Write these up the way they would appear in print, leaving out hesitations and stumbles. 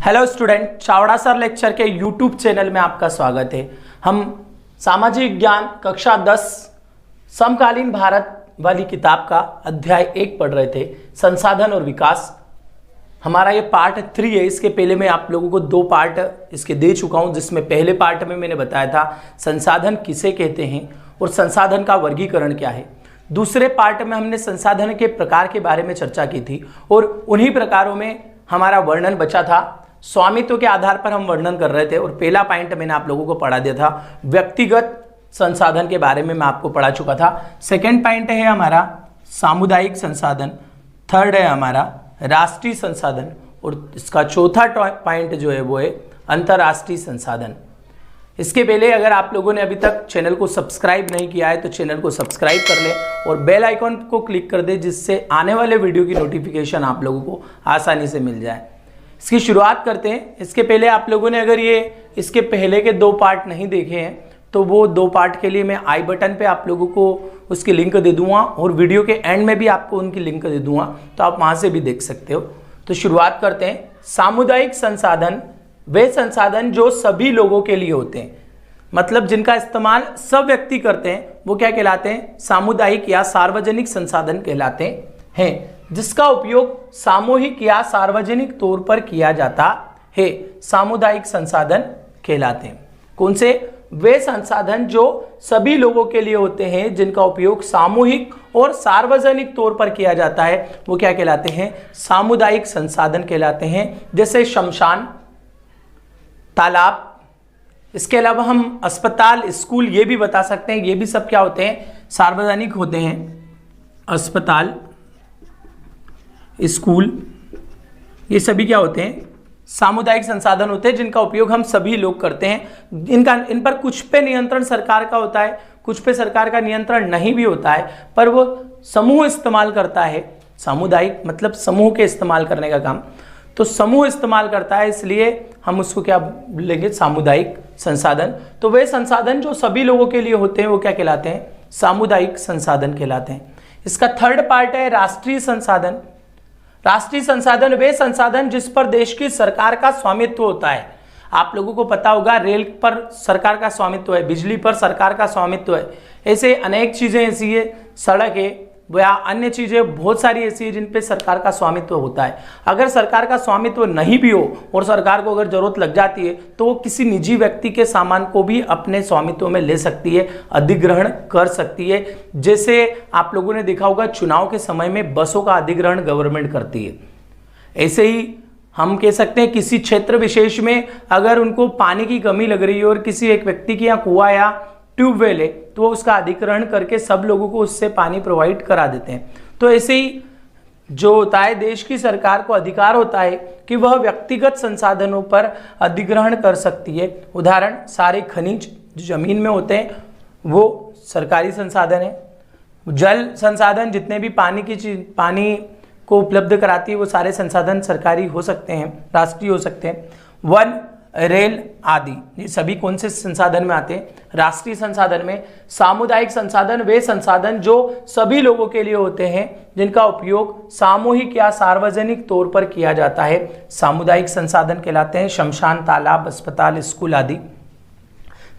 Hello student, Chavda sir lecture के YouTube channel में आपका स्वागत है। हम सामाजिक विज्ञान कक्षा 10 समकालीन भारत वाली किताब का अध्याय 1 पढ़ रहे थे, संसाधन और विकास। हमारा ये पार्ट 3 है। इसके पहले मैं आप लोगों को 2 पार्ट इसके दे चुका हूँ, जिसमें पहले पार्ट में मैंने बताया था संसाधन किसे कहते हैं और संसाधन का वर्गीकरण क्या है। दूसरे पार्ट में हमने संसाधन के प्रकार के बारे में चर्चा की थी और उन्हीं प्रकारों में हमारा वर्णन बचा था। स्वामित्व के आधार पर हम वर्णन कर रहे थे और पहला पॉइंट मैंने आप लोगों को पढ़ा दिया था, व्यक्तिगत संसाधन के बारे में मैं आपको पढ़ा चुका था। सेकंड पॉइंट है हमारा सामुदायिक संसाधन, थर्ड है हमारा राष्ट्रीय संसाधन और इसका चौथा पॉइंट जो है वो है अंतर्राष्ट्रीय संसाधन। इसके पहले अगर आप लोगों ने अभी तक चैनल को सब्सक्राइब नहीं किया है तो चैनल को सब्सक्राइब कर ले और बेल आइकॉन को क्लिक कर दे, जिससे आने वाले वीडियो की नोटिफिकेशन आप लोगों को आसानी से मिल जाए। इसकी शुरुआत करते हैं। इसके पहले आप लोगों ने अगर ये इसके पहले के 2 पार्ट नहीं देखे हैं तो वो 2 पार्ट के लिए मैं आई बटन पे आप लोगों को उसकी लिंक दे दूंगा और वीडियो के एंड में भी आपको उनकी लिंक दे दूंगा, तो आप वहां से भी देख सकते हो। तो शुरुआत करते हैं। सामुदायिक संसाधन वे संसाधन जो सभी लोगों के लिए होते हैं, मतलब जिनका इस्तेमाल सब व्यक्ति करते हैं, वो क्या कहलाते हैं? सामुदायिक या सार्वजनिक संसाधन कहलाते हैं। जिसका उपयोग सामूहिक या सार्वजनिक तौर पर किया जाता है, सामुदायिक संसाधन कहलाते हैं। कौन से? वे संसाधन जो सभी लोगों के लिए होते हैं, जिनका उपयोग सामूहिक और सार्वजनिक तौर पर किया जाता है, वो क्या कहलाते हैं? सामुदायिक संसाधन कहलाते हैं। जैसे शमशान, तालाब, इसके अलावा हम अस्पताल, स्कूल ये भी बता सकते हैं। ये भी सब क्या होते हैं? सार्वजनिक होते हैं। अस्पताल, स्कूल, ये सभी क्या होते हैं? सामुदायिक संसाधन होते हैं, जिनका उपयोग हम सभी लोग करते हैं। इन पर कुछ पे नियंत्रण सरकार का होता है, कुछ पे सरकार का नियंत्रण नहीं भी होता है, पर वो समूह इस्तेमाल करता है। सामुदायिक मतलब समूह के इस्तेमाल करने का काम, तो समूह इस्तेमाल करता है, इसलिए हम उसको क्या लेंगे? सामुदायिक संसाधन। तो वे संसाधन जो सभी लोगों के लिए होते हैं वो क्या कहलाते हैं? सामुदायिक संसाधन कहलाते हैं। इसका थर्ड पार्ट है राष्ट्रीय संसाधन। राष्ट्रीय संसाधन वे संसाधन जिस पर देश की सरकार का स्वामित्व होता है। आप लोगों को पता होगा रेल पर सरकार का स्वामित्व है, बिजली पर सरकार का स्वामित्व है, ऐसे अनेक चीजें ऐसी है, सड़क है या अन्य चीजें बहुत सारी ऐसी है जिन पे सरकार का स्वामित्व होता है। अगर सरकार का स्वामित्व नहीं भी हो और सरकार को अगर जरूरत लग जाती है तो वो किसी निजी व्यक्ति के सामान को भी अपने स्वामित्व में ले सकती है, अधिग्रहण कर सकती है। जैसे आप लोगों ने देखा होगा चुनाव के समय में बसों का अधिग्रहण गवर्नमेंट करती है। ऐसे ही हम कह सकते हैं किसी क्षेत्र विशेष में अगर उनको पानी की कमी लग रही है और किसी एक व्यक्ति के यहाँ कुआं या ट्यूबवेल है तो वो उसका अधिग्रहण करके सब लोगों को उससे पानी प्रोवाइड करा देते हैं। तो ऐसे ही जो होता है, देश की सरकार को अधिकार होता है कि वह व्यक्तिगत संसाधनों पर अधिग्रहण कर सकती है। उदाहरण, सारे खनिज जो जमीन में होते हैं वो सरकारी संसाधन है। जल संसाधन जितने भी पानी को उपलब्ध कराती है वो सारे संसाधन सरकारी हो सकते हैं, राष्ट्रीय हो सकते हैं। वन, रेल आदि, ये सभी कौन से संसाधन में आते हैं? राष्ट्रीय संसाधन में। सामुदायिक संसाधन वे संसाधन जो सभी लोगों के लिए होते हैं, जिनका उपयोग सामूहिक या सार्वजनिक तौर पर किया जाता है, सामुदायिक संसाधन कहलाते हैं। शमशान, तालाब, अस्पताल, स्कूल आदि।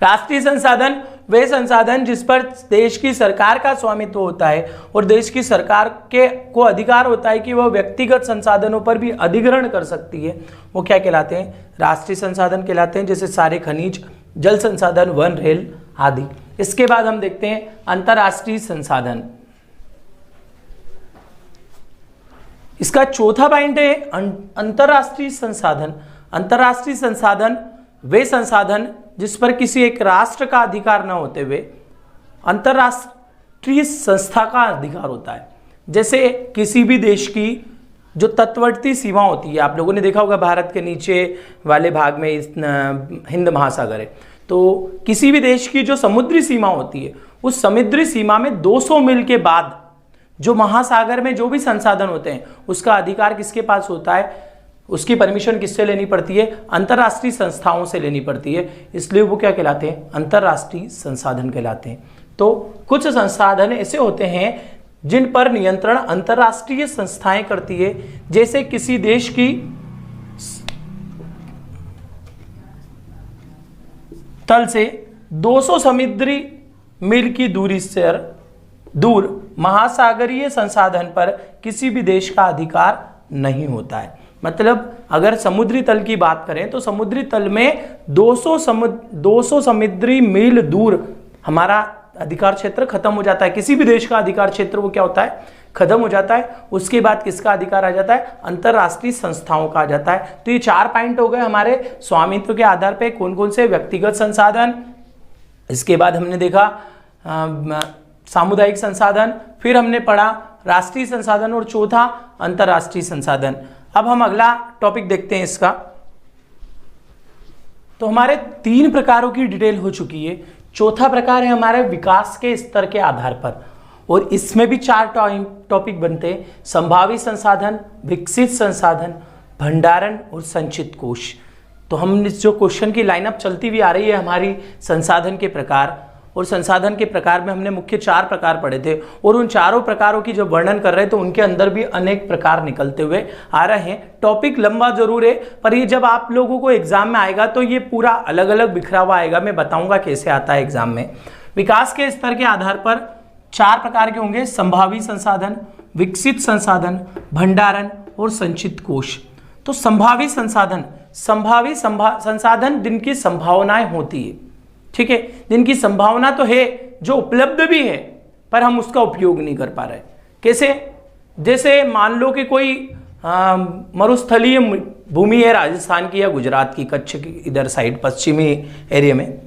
राष्ट्रीय संसाधन वे संसाधन जिस पर देश की सरकार का स्वामित्व होता है और देश की सरकार को अधिकार होता है कि वह व्यक्तिगत संसाधनों पर भी अधिग्रहण कर सकती है, वो क्या कहलाते हैं? राष्ट्रीय संसाधन कहलाते हैं। जैसे सारे खनिज, जल संसाधन, वन, रेल आदि। इसके बाद हम देखते हैं अंतर्राष्ट्रीय संसाधन। इसका चौथा पॉइंट है अंतर्राष्ट्रीय संसाधन। अंतर्राष्ट्रीय संसाधन वे संसाधन जिस पर किसी एक राष्ट्र का अधिकार न होते हुए अंतर्राष्ट्रीय संस्था का अधिकार होता है। जैसे किसी भी देश की जो तटवर्ती सीमा होती है, आप लोगों ने देखा होगा भारत के नीचे वाले भाग में हिंद महासागर है, तो किसी भी देश की जो समुद्री सीमा होती है, उस समुद्री सीमा में 200 मील के बाद जो महासागर में जो भी संसाधन होते हैं उसका अधिकार किसके पास होता है? उसकी परमिशन किससे लेनी पड़ती है? अंतर्राष्ट्रीय संस्थाओं से लेनी पड़ती है, इसलिए वो क्या कहलाते हैं? अंतर्राष्ट्रीय संसाधन कहलाते हैं। तो कुछ संसाधन ऐसे होते हैं जिन पर नियंत्रण अंतर्राष्ट्रीय संस्थाएं करती है। जैसे किसी देश की तल से 200 समुद्री मील की दूरी से दूर महासागरीय संसाधन पर किसी भी देश का अधिकार नहीं होता है। मतलब अगर समुद्री तल की बात करें तो समुद्री तल में 200 समुद्री मील दूर हमारा अधिकार क्षेत्र खत्म हो जाता है। किसी भी देश का अधिकार क्षेत्र वो क्या होता है, खत्म हो जाता है। उसके बाद किसका अधिकार आ जाता है, अंतरराष्ट्रीय संस्थाओं का आ जाता है। तो ये 4 पॉइंट हो गए हमारे स्वामित्व के आधार पे कौन कौन से, व्यक्तिगत संसाधन, इसके बाद हमने देखा सामुदायिक संसाधन, फिर हमने पढ़ा राष्ट्रीय संसाधन और चौथा अंतरराष्ट्रीय संसाधन। अब हम अगला टॉपिक देखते हैं इसका। तो हमारे 3 प्रकारों की डिटेल हो चुकी है। चौथा प्रकार है हमारे विकास के स्तर के आधार पर, और इसमें भी 4 टॉपिक बनते हैं, संभावित संसाधन, विकसित संसाधन, भंडारण और संचित कोष। तो हम जो क्वेश्चन की लाइनअप चलती हुई आ रही है हमारी संसाधन के प्रकार, और संसाधन के प्रकार में हमने मुख्य 4 प्रकार पढ़े थे, और उन चारों प्रकारों की जब वर्णन कर रहे हैं तो उनके अंदर भी अनेक प्रकार निकलते हुए आ रहे हैं। टॉपिक लंबा जरूर है, पर ये जब आप लोगों को एग्जाम में आएगा तो ये पूरा अलग अलग बिखरा हुआ आएगा। मैं बताऊंगा कैसे आता है एग्जाम में। विकास के स्तर के आधार पर 4 प्रकार के होंगे, संभावित संसाधन, विकसित संसाधन, भंडारण और संचित कोष। तो संभावित संसाधन, संसाधन जिनकी संभावनाएं होती है, ठीक है, जिनकी संभावना तो है, जो उपलब्ध भी है पर हम उसका उपयोग नहीं कर पा रहे। कैसे? जैसे मान लो कि कोई मरुस्थलीय भूमि है राजस्थान की या गुजरात की, कच्छ की इधर साइड पश्चिमी एरिया में,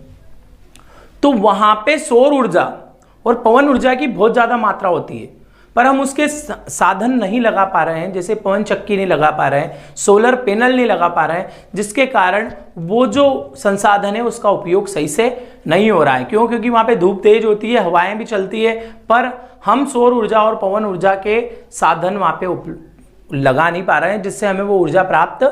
तो वहां पे सौर ऊर्जा और पवन ऊर्जा की बहुत ज्यादा मात्रा होती है, पर हम उसके साधन नहीं लगा पा रहे हैं। जैसे पवन चक्की नहीं लगा पा रहे हैं, सोलर पैनल नहीं लगा पा रहे हैं, जिसके कारण वो जो संसाधन है उसका उपयोग सही से नहीं हो रहा है। क्यों? क्योंकि वहां पे धूप तेज होती है, हवाएं भी चलती है, पर हम सौर ऊर्जा और पवन ऊर्जा के साधन वहां पे लगा नहीं पा रहे हैं, जिससे हमें वो ऊर्जा प्राप्त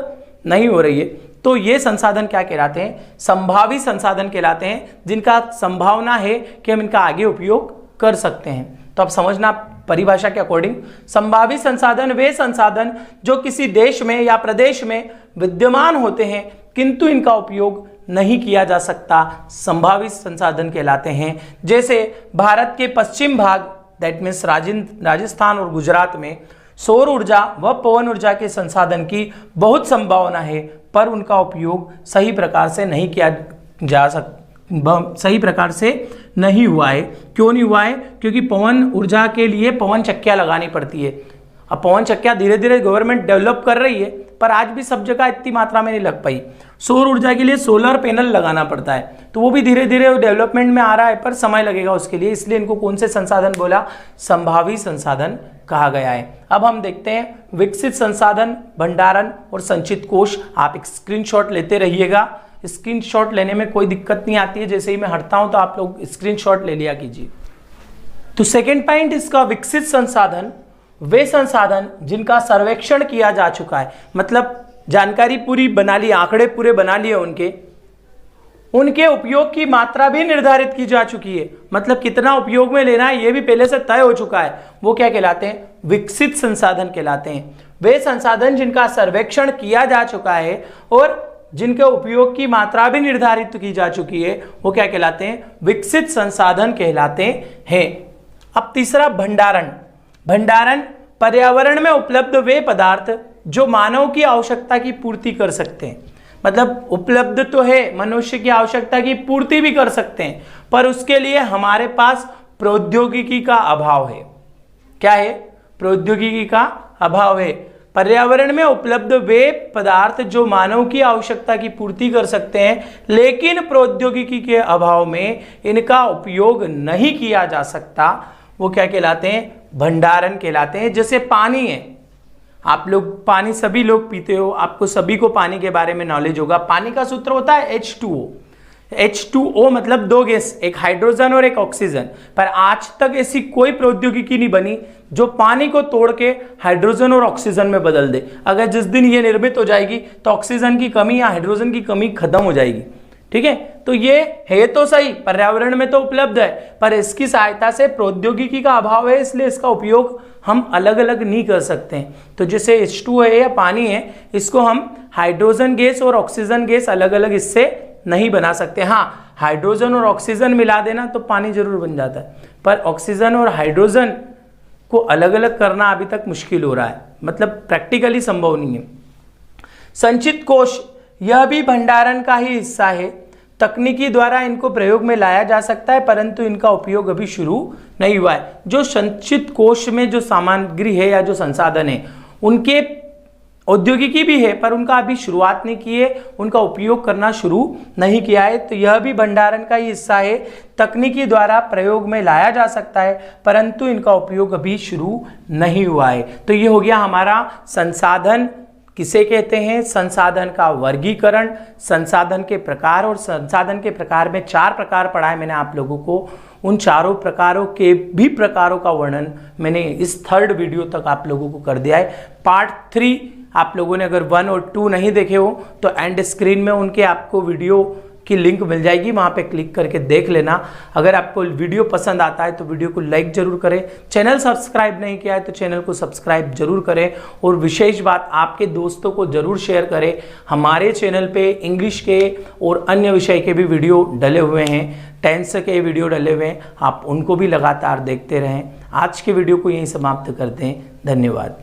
नहीं हो रही है। तो ये संसाधन क्या कहलाते हैं? संभावित संसाधन कहलाते हैं, जिनका संभावना है कि हम इनका आगे उपयोग कर सकते हैं। तो अब समझना परिभाषा के अकॉर्डिंग, संभावित संसाधन वे संसाधन जो किसी देश में या प्रदेश में विद्यमान होते हैं किंतु इनका उपयोग नहीं किया जा सकता, संभावित संसाधन कहलाते हैं। जैसे भारत के पश्चिम भाग, दैट मीन्स राजस्थान और गुजरात में सौर ऊर्जा व पवन ऊर्जा के संसाधन की बहुत संभावना है, पर उनका उपयोग सही प्रकार से नहीं किया जा सकता, सही प्रकार से नहीं हुआ है। क्यों नहीं हुआ है? क्योंकि पवन ऊर्जा के लिए पवन चक्कियां लगानी पड़ती है। अब पवन चक्कियां धीरे धीरे गवर्नमेंट डेवलप कर रही है, पर आज भी सब जगह इतनी मात्रा में नहीं लग पाई। सौर ऊर्जा के लिए सोलर पैनल लगाना पड़ता है, तो वो भी धीरे धीरे डेवलपमेंट में आ रहा है, पर समय लगेगा उसके लिए। इसलिए इनको कौन से संसाधन बोला? संभावित संसाधन कहा गया है। अब हम देखते हैं विकसित संसाधन, भंडारण और संचित कोष। आप एक स्क्रीनशॉट लेते रहिएगा, स्क्रीनशॉट लेने में कोई दिक्कत नहीं आती है। जैसे ही मैं हटता हूं तो आप लोग स्क्रीनशॉट ले लिया कीजिए। तो सेकंड पॉइंट इसका, विकसित संसाधन वे संसाधन जिनका सर्वेक्षण किया जा चुका है, मतलब जानकारी पूरी बना ली, आंकड़े पूरे बना लिए, उनके उपयोग की मात्रा भी निर्धारित की जा चुकी है। मतलब कितना उपयोग में लेना है ये भी पहले से तय हो चुका है। वो क्या कहलाते हैं? विकसित संसाधन कहलाते हैं। वे संसाधन जिनका सर्वेक्षण किया जा चुका है और जिनके उपयोग की मात्रा भी निर्धारित की जा चुकी है, वो क्या कहलाते हैं? विकसित संसाधन कहलाते हैं। अब तीसरा, भंडारण। भंडारण पर्यावरण में उपलब्ध वे पदार्थ जो मानव की आवश्यकता की पूर्ति कर सकते हैं। मतलब उपलब्ध तो है, मनुष्य की आवश्यकता की पूर्ति भी कर सकते हैं, पर उसके लिए हमारे पास प्रौद्योगिकी का अभाव है। क्या है? प्रौद्योगिकी का अभाव है। पर्यावरण में उपलब्ध वे पदार्थ जो मानव की आवश्यकता की पूर्ति कर सकते हैं, लेकिन प्रौद्योगिकी के अभाव में इनका उपयोग नहीं किया जा सकता, वो क्या कहलाते हैं? भंडारण कहलाते हैं। जैसे पानी है, आप लोग पानी सभी लोग पीते हो, आपको सभी को पानी के बारे में नॉलेज होगा। पानी का सूत्र होता है H2O। H2O मतलब 2 गैस, एक हाइड्रोजन और एक ऑक्सीजन। पर आज तक ऐसी कोई प्रौद्योगिकी नहीं बनी जो पानी को तोड़ के हाइड्रोजन और ऑक्सीजन में बदल दे। अगर जिस दिन ये निर्मित हो जाएगी तो ऑक्सीजन की कमी या हाइड्रोजन की कमी खत्म हो जाएगी। ठीक है, तो ये है तो सही, पर्यावरण में तो उपलब्ध है, पर इसकी सहायता से प्रौद्योगिकी का अभाव है, इसलिए इसका उपयोग हम अलग अलग नहीं कर सकते हैं। तो जैसे H2 है या पानी है, इसको हम हाइड्रोजन गैस और ऑक्सीजन गैस अलग अलग इससे नहीं बना सकते। हाँ, हाइड्रोजन और ऑक्सीजन मिला देना तो पानी जरूर बन जाता है, पर ऑक्सीजन और हाइड्रोजन को अलग अलग करना अभी तक मुश्किल हो रहा है, मतलब प्रैक्टिकली संभव नहीं है। संचित कोश, यह भी भंडारण का ही हिस्सा है। तकनीकी द्वारा इनको प्रयोग में लाया जा सकता है, परंतु इनका उपयोग अभी शुरू नहीं हुआ है। जो संचित कोश में जो सामग्री है या जो संसाधन है, उनके औद्योगिकी भी है, पर उनका अभी शुरुआत नहीं की है, उनका उपयोग करना शुरू नहीं किया है। तो यह भी भंडारण का ही हिस्सा है। तकनीकी द्वारा प्रयोग में लाया जा सकता है, परंतु इनका उपयोग अभी शुरू नहीं हुआ है। तो ये हो गया हमारा संसाधन किसे कहते हैं, संसाधन का वर्गीकरण, संसाधन के प्रकार, और संसाधन के प्रकार में 4 प्रकार पढ़ा है मैंने आप लोगों को। उन चारों प्रकारों के भी प्रकारों का वर्णन मैंने इस 3rd वीडियो तक आप लोगों को कर दिया है। पार्ट 3 आप लोगों ने अगर 1 और 2 नहीं देखे हो तो एंड स्क्रीन में उनके आपको वीडियो की लिंक मिल जाएगी, वहां पे क्लिक करके देख लेना। अगर आपको वीडियो पसंद आता है तो वीडियो को लाइक जरूर करें, चैनल सब्सक्राइब नहीं किया है तो चैनल को सब्सक्राइब जरूर करें, और विशेष बात आपके दोस्तों को जरूर शेयर करें। हमारे चैनल पे इंग्लिश के और अन्य विषय के भी वीडियो डले हुए हैं, टेंस के वीडियो डले हुए हैं, आप उनको भी लगातार देखते रहें। आज के वीडियो को यहीं समाप्त करते हैं। धन्यवाद।